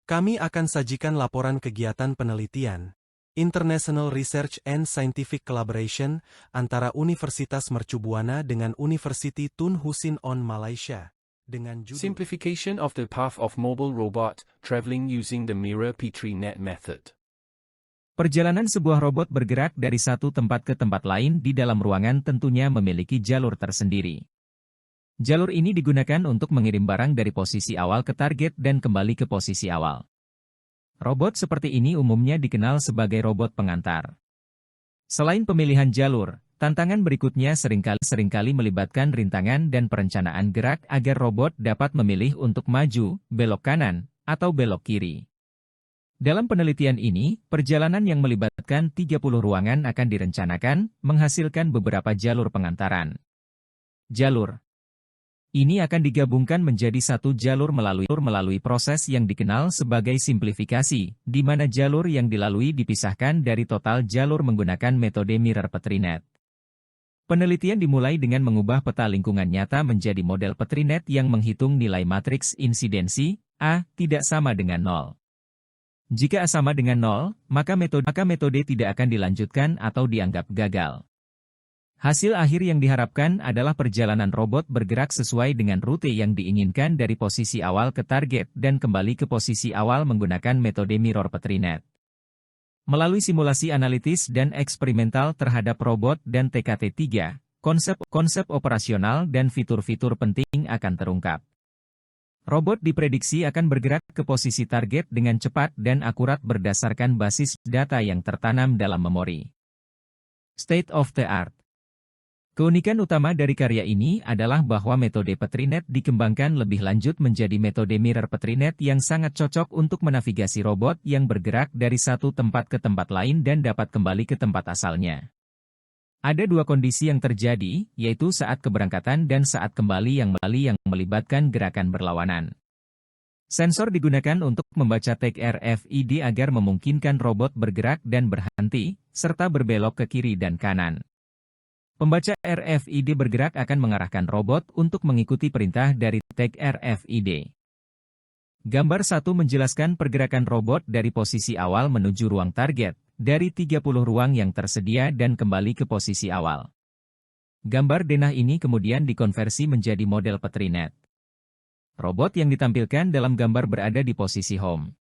Kami akan sajikan laporan kegiatan penelitian, International Research and Scientific Collaboration, antara Universitas Mercu Buana dengan University Tun Husin on Malaysia, dengan judul Simplification of the Path of Mobile Robot, Traveling Using the Mirror Petri Net Method. Perjalanan sebuah robot bergerak dari satu tempat ke tempat lain di dalam ruangan tentunya memiliki jalur tersendiri. Jalur ini digunakan untuk mengirim barang dari posisi awal ke target dan kembali ke posisi awal. Robot seperti ini umumnya dikenal sebagai robot pengantar. Selain pemilihan jalur, tantangan berikutnya seringkali melibatkan rintangan dan perencanaan gerak agar robot dapat memilih untuk maju, belok kanan, atau belok kiri. Dalam penelitian ini, perjalanan yang melibatkan 30 ruangan akan direncanakan, menghasilkan beberapa jalur pengantaran. Jalur ini akan digabungkan menjadi satu jalur melalui proses yang dikenal sebagai simplifikasi, di mana jalur yang dilalui dipisahkan dari total jalur menggunakan metode Mirror Petri Net. Penelitian dimulai dengan mengubah peta lingkungan nyata menjadi model Petri Net yang menghitung nilai matriks insidensi, A, tidak sama dengan 0. Jika A sama dengan 0, maka metode tidak akan dilanjutkan atau dianggap gagal. Hasil akhir yang diharapkan adalah perjalanan robot bergerak sesuai dengan rute yang diinginkan dari posisi awal ke target dan kembali ke posisi awal menggunakan metode Mirror Petri Net. Melalui simulasi analitis dan eksperimental terhadap robot dan TKT-3, konsep operasional dan fitur-fitur penting akan terungkap. Robot diprediksi akan bergerak ke posisi target dengan cepat dan akurat berdasarkan basis data yang tertanam dalam memori. State of the art. Keunikan utama dari karya ini adalah bahwa metode Petri Net dikembangkan lebih lanjut menjadi metode Mirror Petri Net yang sangat cocok untuk menavigasi robot yang bergerak dari satu tempat ke tempat lain dan dapat kembali ke tempat asalnya. Ada dua kondisi yang terjadi, yaitu saat keberangkatan dan saat kembali yang melibatkan gerakan berlawanan. Sensor digunakan untuk membaca tag RFID agar memungkinkan robot bergerak dan berhenti, serta berbelok ke kiri dan kanan. Pembaca RFID bergerak akan mengarahkan robot untuk mengikuti perintah dari tag RFID. Gambar 1 menjelaskan pergerakan robot dari posisi awal menuju ruang target, dari 30 ruang yang tersedia dan kembali ke posisi awal. Gambar denah ini kemudian dikonversi menjadi model Petri Net. Robot yang ditampilkan dalam gambar berada di posisi home.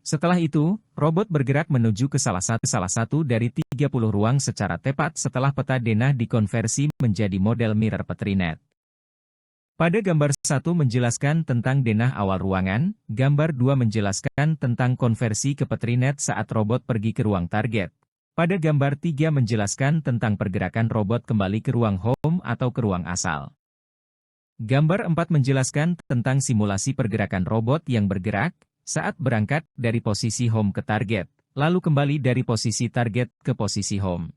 Setelah itu, robot bergerak menuju ke salah satu dari 30 ruang secara tepat setelah peta denah dikonversi menjadi model Mirror Petri Net. Pada gambar 1 menjelaskan tentang denah awal ruangan, gambar 2 menjelaskan tentang konversi ke Petri Net saat robot pergi ke ruang target. Pada gambar 3 menjelaskan tentang pergerakan robot kembali ke ruang home atau ke ruang asal. Gambar 4 menjelaskan tentang simulasi pergerakan robot yang bergerak saat berangkat dari posisi home ke target, lalu kembali dari posisi target ke posisi home.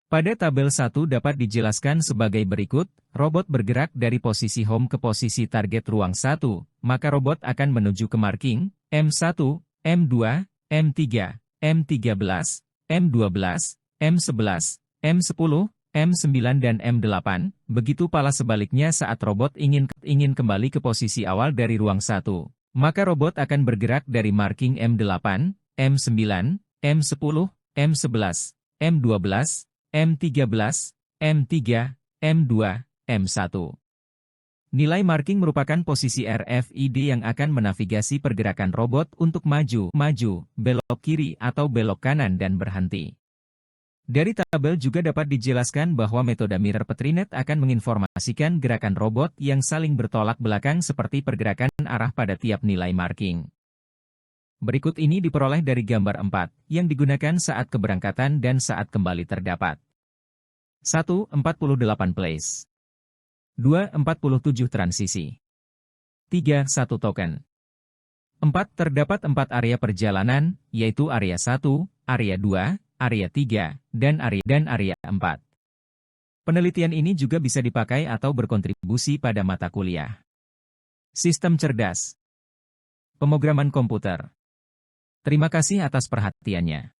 Pada tabel 1 dapat dijelaskan sebagai berikut, robot bergerak dari posisi home ke posisi target ruang 1, maka robot akan menuju ke marking, M1, M2, M3, M13, M12, M11, M10, M9 dan M8, begitu pula sebaliknya saat robot ingin kembali ke posisi awal dari ruang 1. Maka robot akan bergerak dari marking M8, M9, M10, M11, M12, M13, M3, M2, M1. Nilai marking merupakan posisi RFID yang akan menavigasi pergerakan robot untuk maju, belok kiri atau belok kanan dan berhenti. Dari tabel juga dapat dijelaskan bahwa metode Mirror Petri Net akan menginformasikan gerakan robot yang saling bertolak belakang seperti pergerakan arah pada tiap nilai marking. Berikut ini diperoleh dari gambar 4, yang digunakan saat keberangkatan dan saat kembali terdapat. 1. 48 place. 2. 47 transisi. 3. 1 token. 4. Terdapat 4 area perjalanan, yaitu area 1, area 2, area 3, dan area 4. Penelitian ini juga bisa dipakai atau berkontribusi pada mata kuliah. Sistem cerdas. Pemrograman komputer. Terima kasih atas perhatiannya.